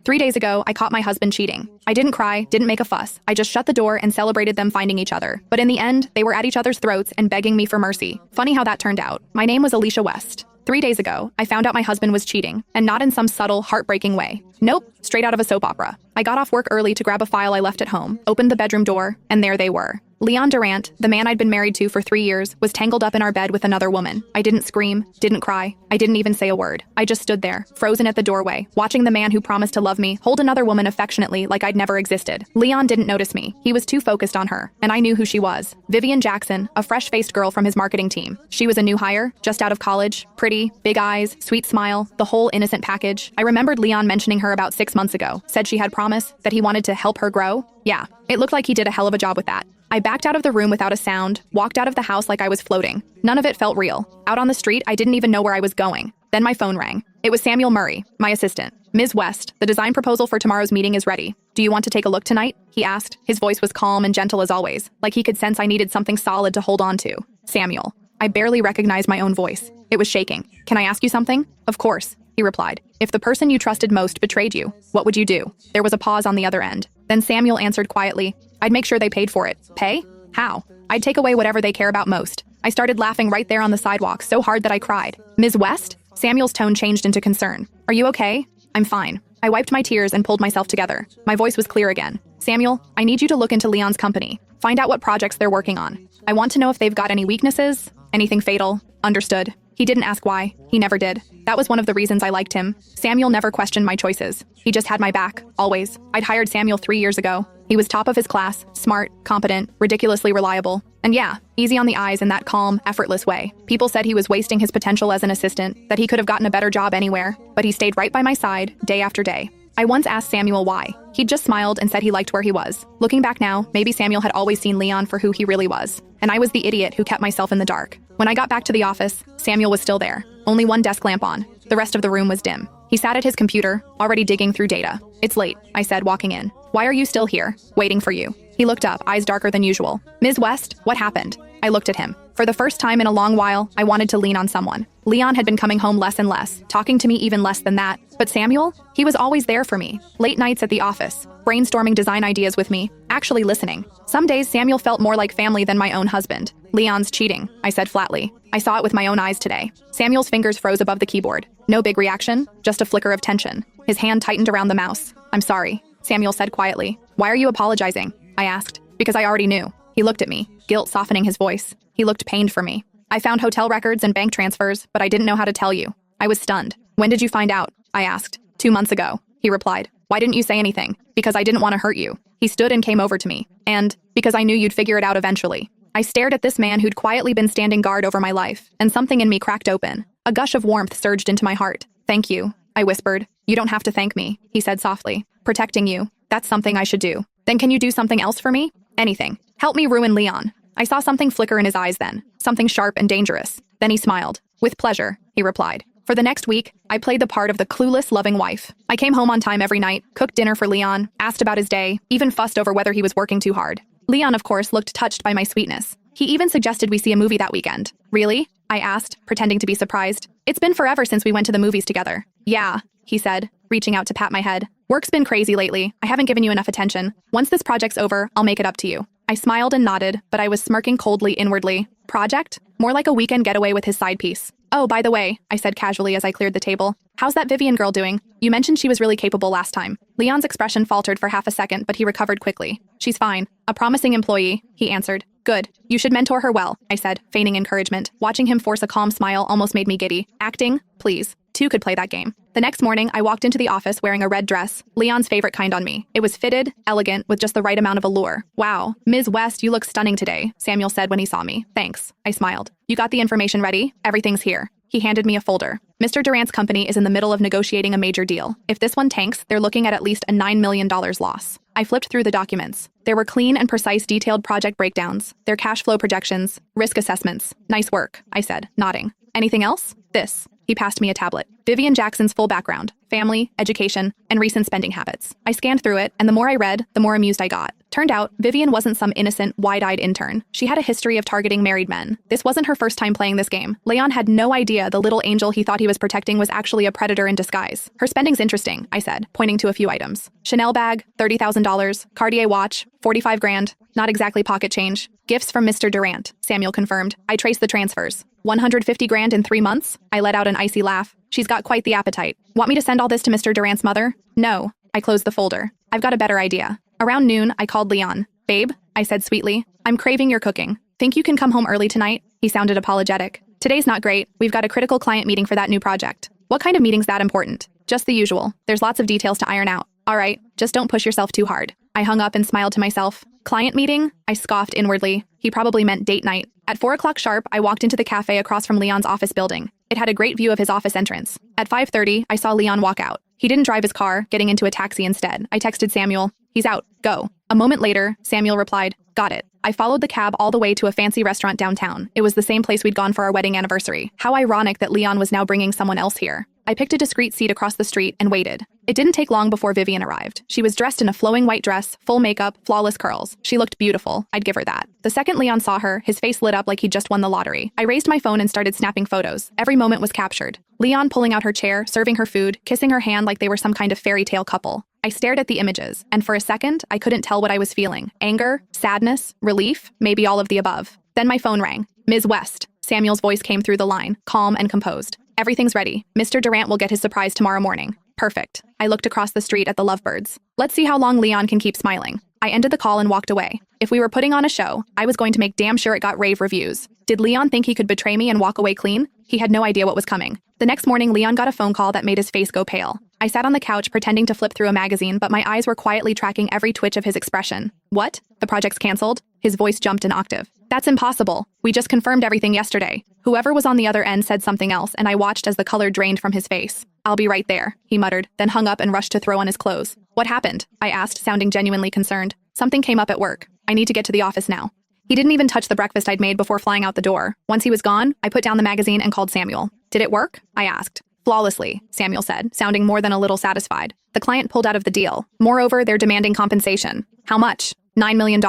3 days ago, I caught my husband cheating. I didn't cry, didn't make a fuss. I just shut the door and celebrated them finding each other. But in the end, they were at each other's throats and begging me for mercy. Funny how that turned out. My name was Alicia West. 3 days ago, I found out my husband was cheating, and not in some subtle, heartbreaking way. Nope, straight out of a soap opera. I got off work early to grab a file I left at home, opened the bedroom door, and there they were. Leon Durant, the man I'd been married to for 3 years, was tangled up in our bed with another woman. I didn't scream, didn't cry, I didn't even say a word. I just stood there, frozen at the doorway, watching the man who promised to love me hold another woman affectionately like I'd never existed. Leon didn't notice me. He was too focused on her, and I knew who she was. Vivian Jackson, a fresh-faced girl from his marketing team. She was a new hire, just out of college, pretty, big eyes, sweet smile, the whole innocent package. I remembered Leon mentioning her about 6 months ago, said she had promise, that he wanted to help her grow. Yeah, it looked like he did a hell of a job with that. I backed out of the room without a sound, walked out of the house like I was floating. None of it felt real. Out on the street, I didn't even know where I was going. Then my phone rang. It was Samuel Murray, my assistant. Ms. West, the design proposal for tomorrow's meeting is ready. Do you want to take a look tonight? He asked. His voice was calm and gentle as always, like he could sense I needed something solid to hold on to. Samuel. I barely recognized my own voice. It was shaking. Can I ask you something? Of course, he replied. If the person you trusted most betrayed you, what would you do? There was a pause on the other end. Then Samuel answered quietly, I'd make sure they paid for it. Pay? How? I'd take away whatever they care about most. I started laughing right there on the sidewalk so hard that I cried. Ms. West? Samuel's tone changed into concern. Are you okay? I'm fine. I wiped my tears and pulled myself together. My voice was clear again. Samuel, I need you to look into Leon's company. Find out what projects they're working on. I want to know if they've got any weaknesses, anything fatal. Understood. He didn't ask why. He never did. That was one of the reasons I liked him. Samuel never questioned my choices. He just had my back, always. I'd hired Samuel 3 years ago. He was top of his class, smart, competent, ridiculously reliable. And yeah, easy on the eyes in that calm, effortless way. People said he was wasting his potential as an assistant, that he could have gotten a better job anywhere, but he stayed right by my side, day after day. I once asked Samuel why. He'd just smiled and said he liked where he was. Looking back now, maybe Samuel had always seen Leon for who he really was. And I was the idiot who kept myself in the dark. When I got back to the office, Samuel was still there. Only one desk lamp on. The rest of the room was dim. He sat at his computer, already digging through data. It's late, I said, walking in. Why are you still here? Waiting for you. He looked up, eyes darker than usual. Ms. West, what happened? I looked at him. For the first time in a long while, I wanted to lean on someone. Leon had been coming home less and less, talking to me even less than that. But Samuel? He was always there for me. Late nights at the office, brainstorming design ideas with me, actually listening. Some days Samuel felt more like family than my own husband. Leon's cheating, I said flatly. I saw it with my own eyes today. Samuel's fingers froze above the keyboard. No big reaction, just a flicker of tension. His hand tightened around the mouse. I'm sorry, Samuel said quietly. Why are you apologizing? I asked. Because I already knew. He looked at me, guilt softening his voice. He looked pained for me. I found hotel records and bank transfers, but I didn't know how to tell you. I was stunned. When did you find out? I asked. 2 months ago, he replied. Why didn't you say anything? Because I didn't want to hurt you. He stood and came over to me. And because I knew you'd figure it out eventually. I stared at this man who'd quietly been standing guard over my life, and something in me cracked open. A gush of warmth surged into my heart. Thank you, I whispered. You don't have to thank me, he said softly. Protecting you, that's something I should do. Then can you do something else for me? Anything. Help me ruin Leon. I saw something flicker in his eyes then, something sharp and dangerous. Then he smiled. With pleasure, he replied. For the next week, I played the part of the clueless, loving wife. I came home on time every night, cooked dinner for Leon, asked about his day, even fussed over whether he was working too hard. Leon, of course, looked touched by my sweetness. He even suggested we see a movie that weekend. Really? I asked, pretending to be surprised. It's been forever since we went to the movies together. Yeah, he said, reaching out to pat my head. Work's been crazy lately. I haven't given you enough attention. Once this project's over, I'll make it up to you. I smiled and nodded, but I was smirking coldly inwardly. Project? More like a weekend getaway with his side piece. Oh, by the way, I said casually as I cleared the table. How's that Vivian girl doing? You mentioned she was really capable last time. Leon's expression faltered for half a second, but he recovered quickly. She's fine. A promising employee, he answered. Good. You should mentor her well, I said, feigning encouragement. Watching him force a calm smile almost made me giddy. Acting? Please. Two could play that game. The next morning, I walked into the office wearing a red dress, Leon's favorite kind on me. It was fitted, elegant, with just the right amount of allure. Wow, Ms. West, you look stunning today, Samuel said when he saw me. Thanks, I smiled. You got the information ready? Everything's here. He handed me a folder. Mr. Durant's company is in the middle of negotiating a major deal. If this one tanks, they're looking at least a $9 million loss. I flipped through the documents. There were clean and precise detailed project breakdowns, their cash flow projections, risk assessments. Nice work, I said, nodding. Anything else? This. He passed me a tablet. Vivian Jackson's full background, family, education, and recent spending habits. I scanned through it, and the more I read, the more amused I got. Turned out, Vivian wasn't some innocent, wide-eyed intern. She had a history of targeting married men. This wasn't her first time playing this game. Leon had no idea the little angel he thought he was protecting was actually a predator in disguise. Her spending's interesting, I said, pointing to a few items. Chanel bag, $30,000. Cartier watch, 45 grand. Not exactly pocket change. Gifts from Mr. Durant, Samuel confirmed. I traced the transfers. 150 grand in 3 months? I let out an icy laugh. She's got quite the appetite. Want me to send all this to Mr. Durant's mother? No. I closed the folder. I've got a better idea. Around noon, I called Leon. Babe, I said sweetly, I'm craving your cooking. Think you can come home early tonight? He sounded apologetic. Today's not great. We've got a critical client meeting for that new project. What kind of meeting's that important? Just the usual. There's lots of details to iron out. All right, just don't push yourself too hard. I hung up and smiled to myself. Client meeting? I scoffed inwardly. He probably meant date night. At 4 o'clock sharp, I walked into the cafe across from Leon's office building. It had a great view of his office entrance. At 5:30, I saw Leon walk out. He didn't drive his car, getting into a taxi instead. I texted Samuel. He's out. Go. A moment later, Samuel replied, got it. I followed the cab all the way to a fancy restaurant downtown. It was the same place we'd gone for our wedding anniversary. How ironic that Leon was now bringing someone else here. I picked a discreet seat across the street and waited. It didn't take long before Vivian arrived. She was dressed in a flowing white dress, full makeup, flawless curls. She looked beautiful. I'd give her that. The second Leon saw her, his face lit up like he'd just won the lottery. I raised my phone and started snapping photos. Every moment was captured. Leon pulling out her chair, serving her food, kissing her hand like they were some kind of fairy tale couple. I stared at the images, and for a second, I couldn't tell what I was feeling. Anger, sadness, relief, maybe all of the above. Then my phone rang. Ms. West. Samuel's voice came through the line, calm and composed. Everything's ready. Mr. Durant will get his surprise tomorrow morning. Perfect. I looked across the street at the lovebirds. Let's see how long Leon can keep smiling. I ended the call and walked away. If we were putting on a show, I was going to make damn sure it got rave reviews. Did Leon think he could betray me and walk away clean? He had no idea what was coming. The next morning, Leon got a phone call that made his face go pale. I sat on the couch pretending to flip through a magazine, but my eyes were quietly tracking every twitch of his expression. What? The project's canceled? His voice jumped an octave. That's impossible. We just confirmed everything yesterday. Whoever was on the other end said something else, and I watched as the color drained from his face. I'll be right there, he muttered, then hung up and rushed to throw on his clothes. What happened? I asked, sounding genuinely concerned. Something came up at work. I need to get to the office now. He didn't even touch the breakfast I'd made before flying out the door. Once he was gone, I put down the magazine and called Samuel. Did it work? I asked. Flawlessly, Samuel said, sounding more than a little satisfied. The client pulled out of the deal. Moreover, they're demanding compensation. How much? $9 million,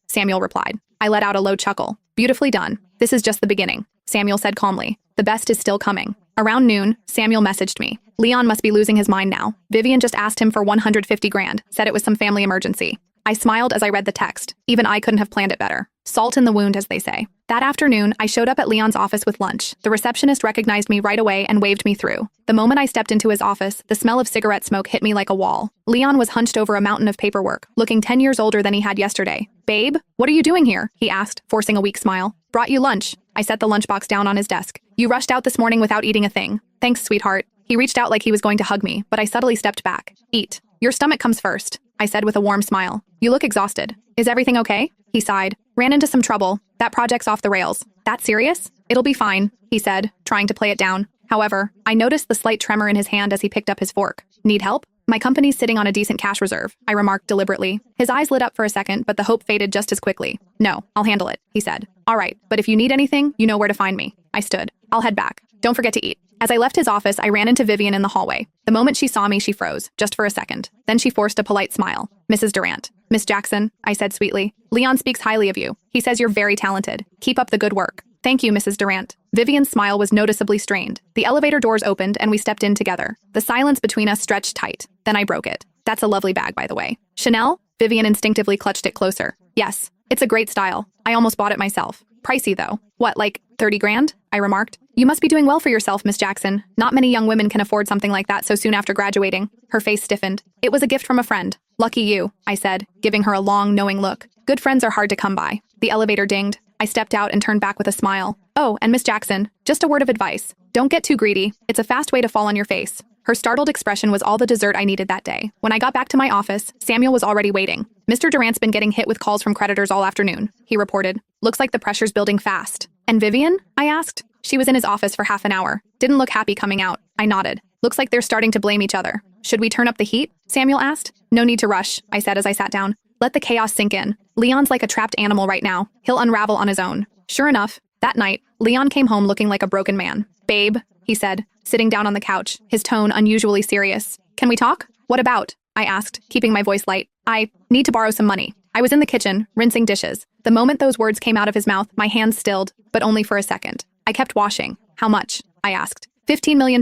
Samuel replied. I let out a low chuckle. Beautifully done. This is just the beginning, Samuel said calmly. The best is still coming. Around noon, Samuel messaged me. Leon must be losing his mind now. Vivian just asked him for 150 grand, said it was some family emergency. I smiled as I read the text. Even I couldn't have planned it better. Salt in the wound, as they say. That afternoon, I showed up at Leon's office with lunch. The receptionist recognized me right away and waved me through. The moment I stepped into his office, the smell of cigarette smoke hit me like a wall. Leon was hunched over a mountain of paperwork, looking 10 years older than he had yesterday. Babe, what are you doing here? He asked, forcing a weak smile. Brought you lunch. I set the lunchbox down on his desk. You rushed out this morning without eating a thing. Thanks, sweetheart. He reached out like he was going to hug me, but I subtly stepped back. Eat. Your stomach comes first, I said with a warm smile. You look exhausted. Is everything okay? He sighed. Ran into some trouble. That project's off the rails. That serious? It'll be fine, he said, trying to play it down. However, I noticed the slight tremor in his hand as he picked up his fork. Need help? My company's sitting on a decent cash reserve, I remarked deliberately. His eyes lit up for a second, but the hope faded just as quickly. No, I'll handle it, he said. All right, but if you need anything, you know where to find me. I stood. I'll head back. Don't forget to eat. As I left his office, I ran into Vivian in the hallway. The moment she saw me, she froze, just for a second. Then she forced a polite smile. Mrs. Durant. Miss Jackson, I said sweetly. Leon speaks highly of you. He says you're very talented. Keep up the good work. Thank you, Mrs. Durant. Vivian's smile was noticeably strained. The elevator doors opened and we stepped in together. The silence between us stretched tight. Then I broke it. That's a lovely bag, by the way. Chanel? Vivian instinctively clutched it closer. Yes, it's a great style. I almost bought it myself. Pricey, though. What, like 30 grand? I remarked. You must be doing well for yourself, Miss Jackson. Not many young women can afford something like that so soon after graduating. Her face stiffened. It was a gift from a friend. Lucky you, I said, giving her a long, knowing look. Good friends are hard to come by. The elevator dinged. I stepped out and turned back with a smile. Oh, and Miss Jackson, just a word of advice. Don't get too greedy. It's a fast way to fall on your face. Her startled expression was all the dessert I needed that day. When I got back to my office, Samuel was already waiting. Mr. Durant's been getting hit with calls from creditors all afternoon, he reported. Looks like the pressure's building fast. And Vivian? I asked. She was in his office for half an hour. Didn't look happy coming out. I nodded. Looks like they're starting to blame each other. Should we turn up the heat? Samuel asked. No need to rush, I said as I sat down. Let the chaos sink in. Leon's like a trapped animal right now. He'll unravel on his own. Sure enough, that night, Leon came home looking like a broken man. Babe, he said, sitting down on the couch, his tone unusually serious. Can we talk? What about? I asked, keeping my voice light. I need to borrow some money. I was in the kitchen, rinsing dishes. The moment those words came out of his mouth, my hands stilled, but only for a second. I kept washing. How much? I asked. $15 million,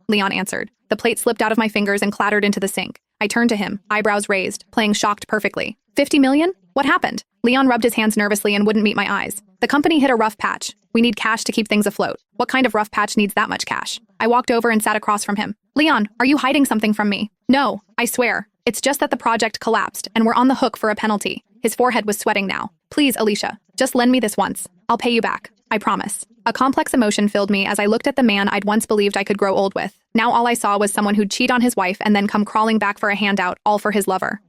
Leon answered. The plate slipped out of my fingers and clattered into the sink. I turned to him, eyebrows raised, playing shocked perfectly. 50 million? What happened? Leon rubbed his hands nervously and wouldn't meet my eyes. The company hit a rough patch. We need cash to keep things afloat. What kind of rough patch needs that much cash? I walked over and sat across from him. Leon, are you hiding something from me? No, I swear. It's just that the project collapsed and we're on the hook for a penalty. His forehead was sweating now. Please, Alicia, just lend me this once. I'll pay you back. I promise. A complex emotion filled me as I looked at the man I'd once believed I could grow old with. Now all I saw was someone who'd cheat on his wife and then come crawling back for a handout, all for his lover.